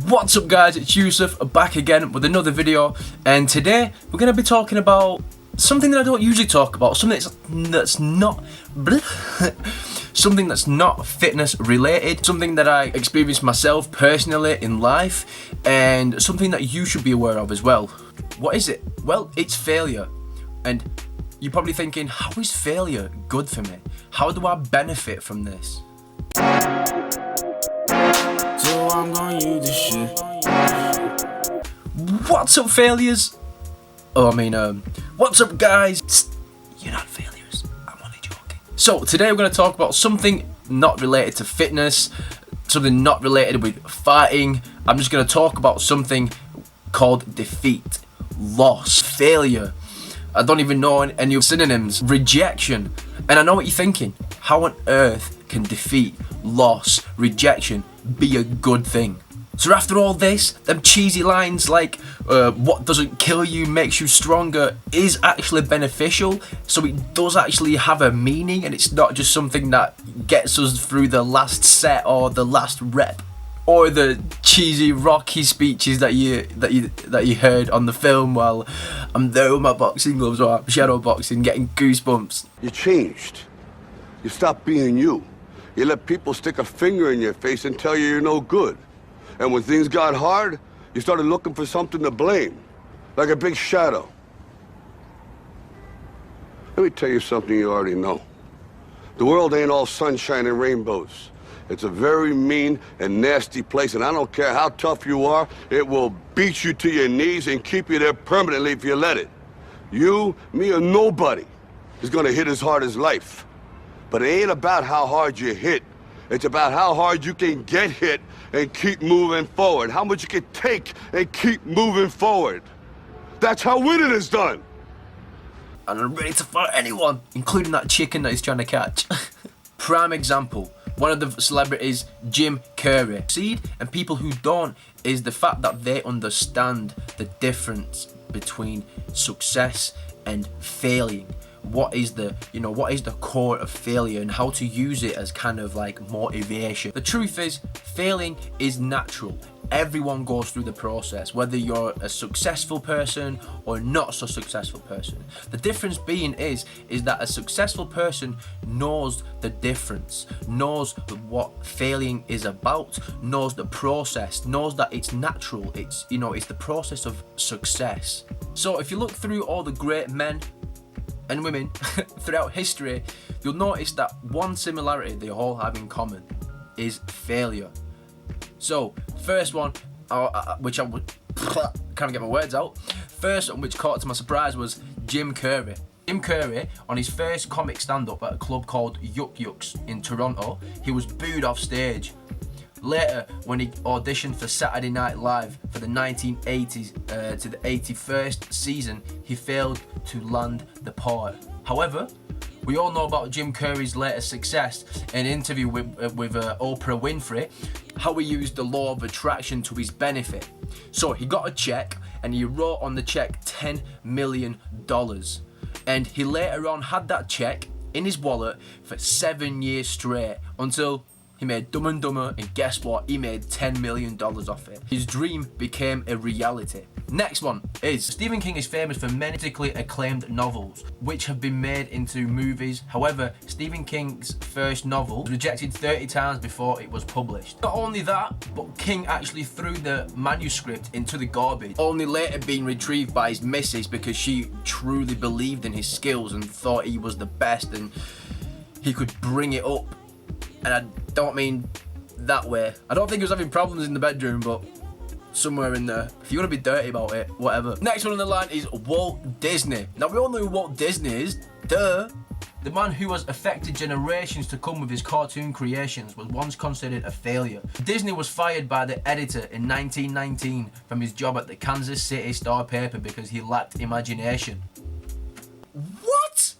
What's up guys, it's Yusuf back again with another video, and today we're going to be talking about something that I don't usually talk about, something that's not something that's not fitness related, something that I experienced myself personally in life, and something that you should be aware of as well. What is it? Well, it's failure. And you're probably thinking, how is failure good for me? How do I benefit from this? So I'm gonna use this shit. What's up, failures? What's up, guys? You're not failures. I'm only joking. So today we're going to talk about something not related to fitness, something not related with fighting. I'm just going to talk about something called defeat, loss, failure. I don't even know any of synonyms. Rejection. And I know what you're thinking. How on earth can defeat, loss, rejection be a good thing? So after all this, them cheesy lines like what doesn't kill you makes you stronger is actually beneficial, so it does actually have a meaning, and it's not just something that gets us through the last set or the last rep, or the cheesy Rocky speeches that you heard on the film while I'm there with my boxing gloves or I'm shadow boxing, getting goosebumps. You changed. You stopped being you. You let people stick a finger in your face and tell you you're no good. And when things got hard, you started looking for something to blame, like a big shadow. Let me tell you something you already know. The world ain't all sunshine and rainbows. It's a very mean and nasty place, and I don't care how tough you are, it will beat you to your knees and keep you there permanently if you let it. You, me, or nobody is gonna hit as hard as life. But it ain't about how hard you hit. It's about how hard you can get hit and keep moving forward. How much you can take and keep moving forward. That's how winning is done. And I'm ready to fight anyone, including that chicken that he's trying to catch. Prime example, one of the celebrities, Jim Carrey. Seed and people who don't is the fact that they understand the difference between success and failing. What is the core of failure and how to use it as kind of like motivation. The truth is, failing is natural. Everyone goes through the process, whether you're a successful person or not so successful person. The difference being is that a successful person knows the difference, knows what failing is about, knows the process, knows that it's natural, it's the process of success. So if you look through all the great men and women throughout history, you'll notice that one similarity they all have in common is failure. So, first one, which I would can't get my words out. First one, which caught to my surprise, was Jim Carrey. Jim Carrey, on his first comic stand-up at a club called Yuck Yucks in Toronto, he was booed off stage. Later, when he auditioned for Saturday Night Live for the 1980s to the 81st season, he failed to land the part. However, we all know about Jim Carrey's later success. In an interview with Oprah Winfrey, how he used the law of attraction to his benefit. So he got a check, and he wrote on the check $10 million. And he later on had that check in his wallet for 7 years straight, until he made Dumb and Dumber, and guess what? He made $10 million off it. His dream became a reality. Next one is Stephen King is famous for many critically acclaimed novels, which have been made into movies. However, Stephen King's first novel was rejected 30 times before it was published. Not only that, but King actually threw the manuscript into the garbage, only later being retrieved by his missus because she truly believed in his skills and thought he was the best and he could bring it up. And I don't mean that way. I don't think he was having problems in the bedroom, but somewhere in there. If you want to be dirty about it, whatever. Next one on the line is Walt Disney. Now, we all know who Walt Disney is. Duh. The man who has affected generations to come with his cartoon creations was once considered a failure. Disney was fired by the editor in 1919 from his job at the Kansas City Star paper because he lacked imagination. What?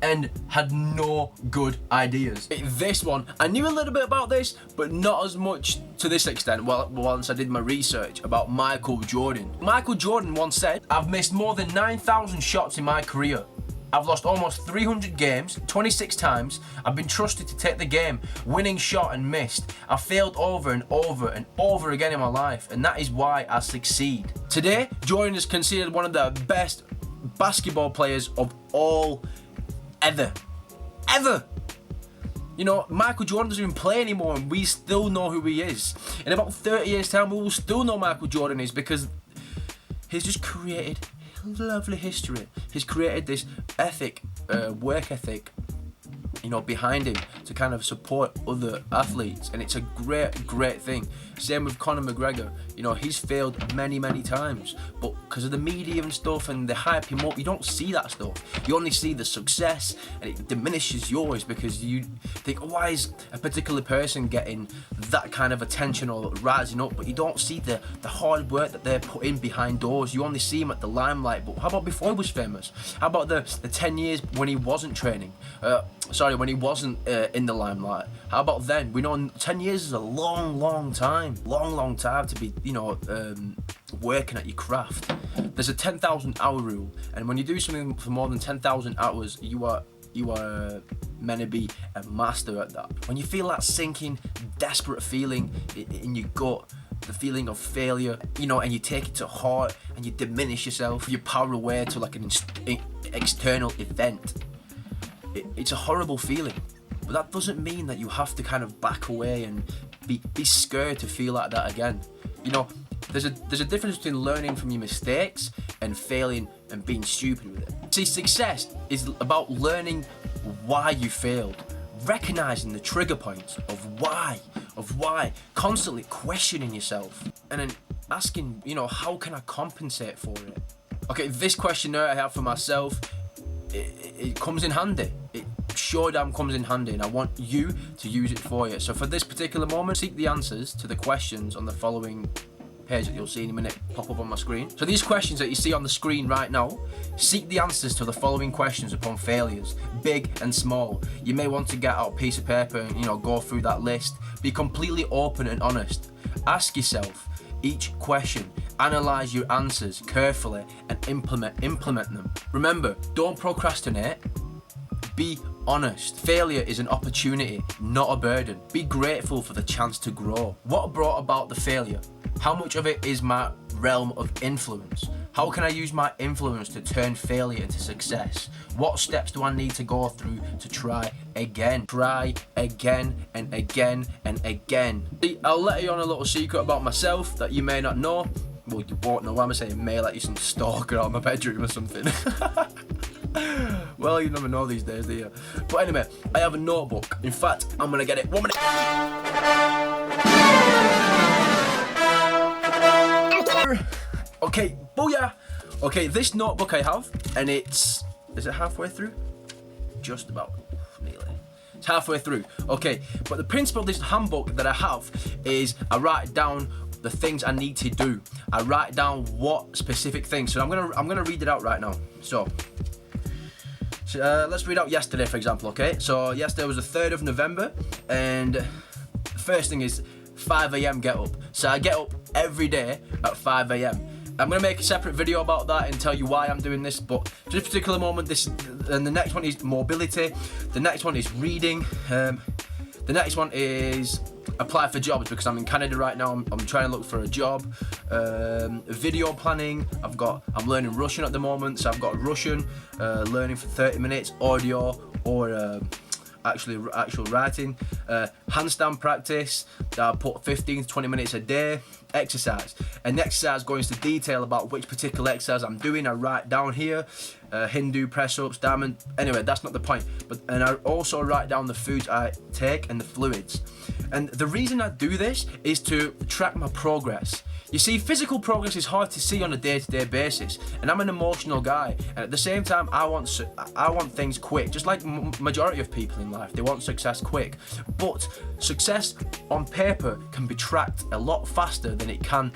And had no good ideas. This one, I knew a little bit about this, but not as much to this extent. Well, once I did my research about Michael Jordan. Michael Jordan once said, "I've missed more than 9,000 shots in my career. I've lost almost 300 games, 26 times. I've been trusted to take the game, winning shot and missed. I've failed over and over and over again in my life, and that is why I succeed. Today, Jordan is considered one of the best basketball players of all ever. You know, Michael Jordan doesn't even play anymore, and we still know who he is. In about 30 years' time, we will still know Michael Jordan is, because he's just created lovely history. He's created this work ethic, you know, behind him to kind of support other athletes, and it's a great thing. Same with Conor McGregor. You know, he's failed many times, but because of the media and stuff and the hype him up, you don't see that stuff. You only see the success, and it diminishes yours because you think, oh, why is a particular person getting that kind of attention or rising up? But you don't see the hard work that they're putting behind doors. You only see him at the limelight. But how about before he was famous? How about the 10 years when he wasn't training? When he wasn't in the limelight. How about then? We know 10 years is a long time. Long time to be, you know, working at your craft. There's a 10,000 hour rule, and when you do something for more than 10,000 hours, you are meant to be a master at that. When you feel that sinking, desperate feeling in your gut, the feeling of failure, you know, and you take it to heart and you diminish yourself, you power away to like an external event. It's a horrible feeling, but that doesn't mean that you have to kind of back away and be scared to feel like that again. You know, there's a difference between learning from your mistakes and failing and being stupid with it. See, success is about learning why you failed, recognizing the trigger points of why, constantly questioning yourself, and then asking, you know, how can I compensate for it? Okay, this questionnaire I have for myself, it comes in handy. It sure damn comes in handy, and I want you to use it for you. So for this particular moment, seek the answers to the questions on the following page that you'll see in a minute pop up on my screen. So these questions that you see on the screen right now, seek the answers to the following questions upon failures, big and small. You may want to get out a piece of paper and, you know, go through that list. Be completely open and honest. Ask yourself each question. Analyze your answers carefully and implement them. Remember, don't procrastinate. Be honest. Failure is an opportunity, not a burden. Be grateful for the chance to grow. What brought about the failure? How much of it is my realm of influence? How can I use my influence to turn failure into success? What steps do I need to go through to try again? Try again and again and again. See, I'll let you on a little secret about myself that you may not know. Well, you won't know. Why am I saying may? Like you're some stalker out of my bedroom or something. Well, you never know these days, do you? But anyway, I have a notebook. In fact, I'm gonna get it. 1 minute. Okay, booyah! Okay, this notebook I have, and is it halfway through? Just about, nearly. It's halfway through. Okay, but the principle of this handbook that I have is I write down the things I need to do. I write down what specific things. So I'm gonna read it out right now. So let's read out yesterday, for example. Okay, so yesterday was the 3rd of November, and the first thing is 5 a.m. get up. So I get up every day at 5 a.m. I'm gonna make a separate video about that and tell you why I'm doing this, but for this particular moment, and the next one is mobility, the next one is reading, the next one is apply for jobs because I'm in Canada right now. I'm trying to look for a job. Video planning. I'm learning Russian at the moment, so I've got Russian learning for 30 minutes, audio or actual writing. Handstand practice. I put 15 to 20 minutes a day. Exercise. And exercise going into detail about which particular exercise I'm doing. I write down here. Hindu press-ups, diamond. Anyway, that's not the point. And I also write down the foods I take and the fluids. And the reason I do this is to track my progress. You see, physical progress is hard to see on a day-to-day basis, and I'm an emotional guy. And at the same time, I want things quick, just like majority of people in life. They want success quick, but success on paper can be tracked a lot faster than it can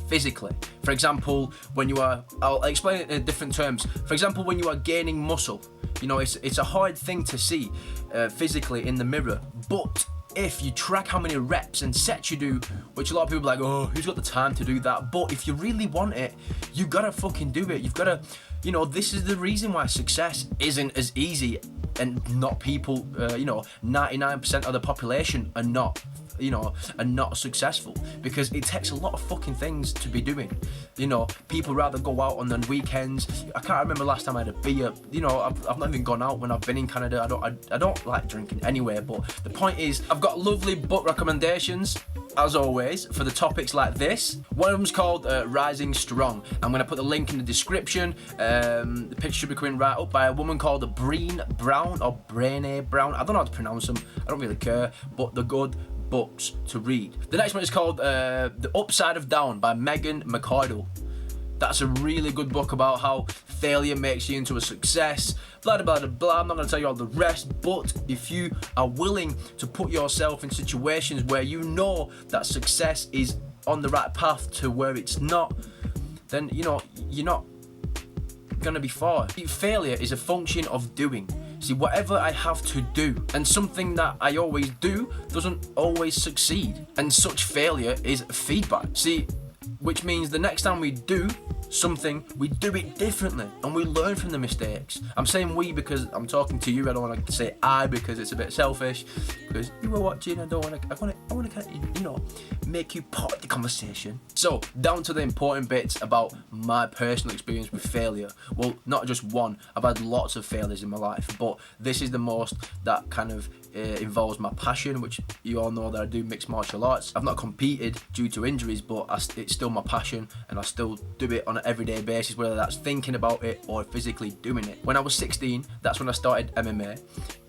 physically. For example, I'll explain it in different terms. For example, when you are gaining muscle, you know, it's a hard thing to see physically in the mirror, but if you track how many reps and sets you do, which a lot of people are like, oh, who's got the time to do that? But if you really want it, you gotta fucking do it. You've gotta you know, this is the reason why success isn't as easy, and not people, 99% of the population are not, are not successful, because it takes a lot of fucking things to be doing. You know, people rather go out on the weekends. I can't remember last time I had a beer. You know, I've not even gone out when I've been in Canada. I don't like drinking anyway. But the point is, I've got lovely book recommendations, as always, for the topics like this. One of them's called Rising Strong. I'm going to put the link in the description. The picture should be coming right up, by a woman called Brené Brown, or Brené Brown. I don't know how to pronounce them. I don't really care, but they're good books to read. The next one is called The Upside of Down by Megan McArdle. That's a really good book about how failure makes you into a success, blah blah blah blah. I'm not going to tell you all the rest, but if you are willing to put yourself in situations where you know that success is on the right path to where it's not, then you're not going to be far. Failure is a function of doing. See, whatever I have to do, and something that I always do doesn't always succeed, and such failure is feedback. See, which means the next time we do something, we do it differently, and we learn from the mistakes. I'm saying we because I'm talking to you. I don't want to say I because it's a bit selfish, because you were watching. I want to kind of, make you part of the conversation. So down to the important bits about my personal experience with failure. Well, not just one. I've had lots of failures in my life, but this is the most that kind of involves my passion, which you all know that I do mixed martial arts. I've not competed due to injuries, but it's still my passion, and I still do it on an everyday basis, whether that's thinking about it or physically doing it. When I was 16, that's when I started MMA.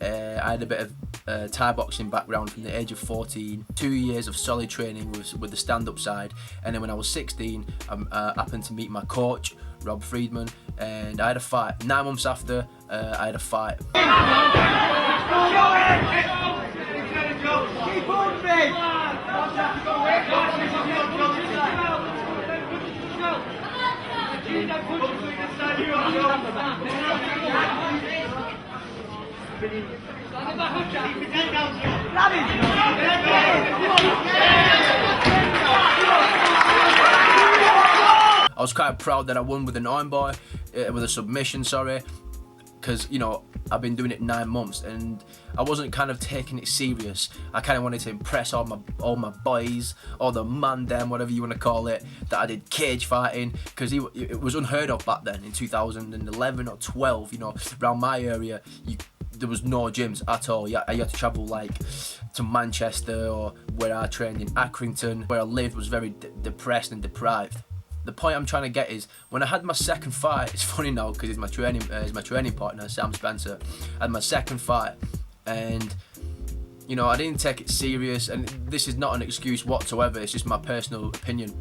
I had a bit of Thai boxing background from the age of 14, 2 years of solid training with the stand-up side, and then when I was 16, I happened to meet my coach, Rob Friedman, and I had a fight. 9 months after, I had a fight. Keep on, mate! I was quite proud that I won with an armbar, with a submission, sorry, because, I've been doing it 9 months, and I wasn't kind of taking it serious. I kind of wanted to impress all my boys, or the man them, whatever you want to call it, that I did cage fighting, because it was unheard of back then in 2011 or 12. Around my area, there was no gyms at all. I had to travel to Manchester, or where I trained in Accrington. Where I lived was very depressed and deprived. The point I'm trying to get is, when I had my second fight, it's funny now because it's my training partner, Sam Spencer. I had my second fight, and I didn't take it serious, and this is not an excuse whatsoever, it's just my personal opinion.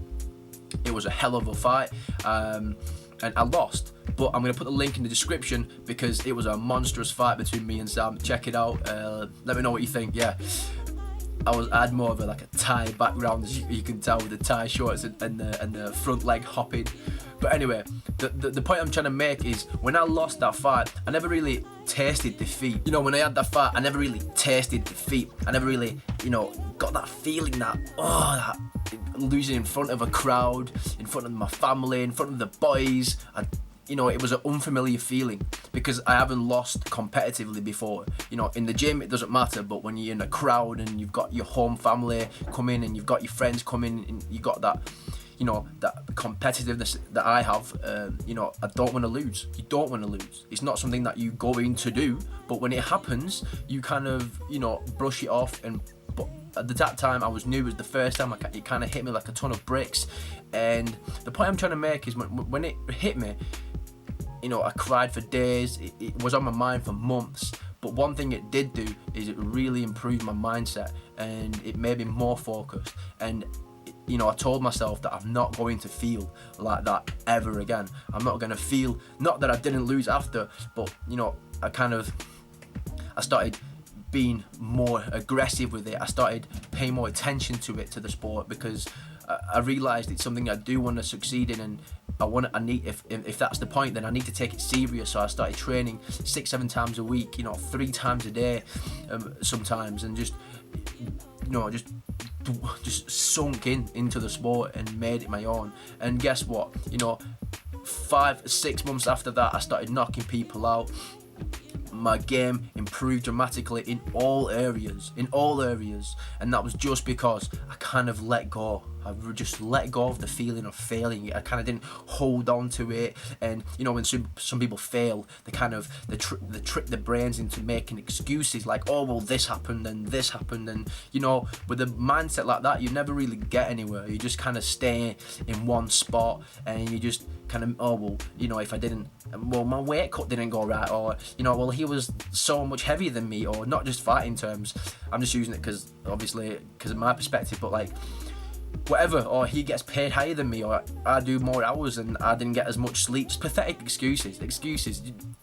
It was a hell of a fight, and I lost, but I'm going to put the link in the description because it was a monstrous fight between me and Sam. Check it out, let me know what you think. Yeah, I had more of a Thai background, as you can tell, with the Thai shorts and the front leg hopping. But anyway, the point I'm trying to make is, when I lost that fight, I never really tasted defeat. When I had that fight, I never really tasted defeat. I never really, got that feeling that losing in front of a crowd, in front of my family, in front of the boys. It was an unfamiliar feeling, because I haven't lost competitively before. In the gym it doesn't matter, but when you're in a crowd and you've got your home family coming, and you've got your friends coming, and you got that, that competitiveness that I have, I don't want to lose. You don't want to lose. It's not something that you go in to do, but when it happens, you kind of, brush it off. But at that time, I was new. It was the first time. It kind of hit me like a ton of bricks. And the point I'm trying to make is, when it hit me, I cried for days. It was on my mind for months. But one thing it did do is it really improved my mindset, and it made me more focused. And I told myself that I'm not going to feel like that ever again. I'm not going to feel, not that I didn't lose after, but I started being more aggressive with it. I started paying more attention to the sport, because I realised it's something I do want to succeed in, and if that's the point, then I need to take it serious. So I started training 6-7 times a week, 3 times a day, sometimes, and just sunk into the sport and made it my own. And guess what? 5-6 months after that, I started knocking people out. My game improved dramatically in all areas, and that was just because I kind of let go. I just let go of the feeling of failing. I kind of didn't hold on to it, and you know, when some people fail, they trick their brains into making excuses like, oh well, this happened, and you know, with a mindset like that, you never really get anywhere. You just kind of stay in one spot, and you just kind of, oh well, you know, if I didn't, well, my weight cut didn't go right, or you know, well, he was so much heavier than me, or not just fighting terms. I'm just using it because obviously because of my perspective, but like, whatever, or he gets paid higher than me, or I do more hours and I didn't get as much sleep. It's pathetic excuses,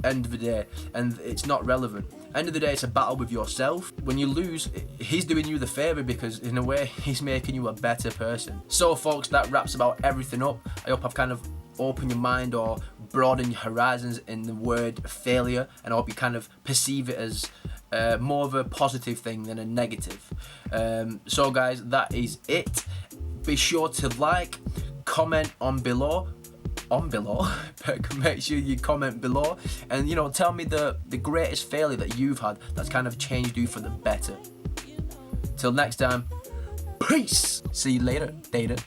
end of the day, and it's not relevant. End of the day, it's a battle with yourself. When you lose, he's doing you the favour because in a way, he's making you a better person. So folks, that wraps about everything up. I hope I've kind of opened your mind or broadened your horizons in the word failure, and I hope you kind of perceive it as more of a positive thing than a negative. So guys, that is it. Be sure to like, comment on below, make sure you comment below, and you know, tell me the greatest failure that you've had that's kind of changed you for the better. Till next time, peace. See you later, Data.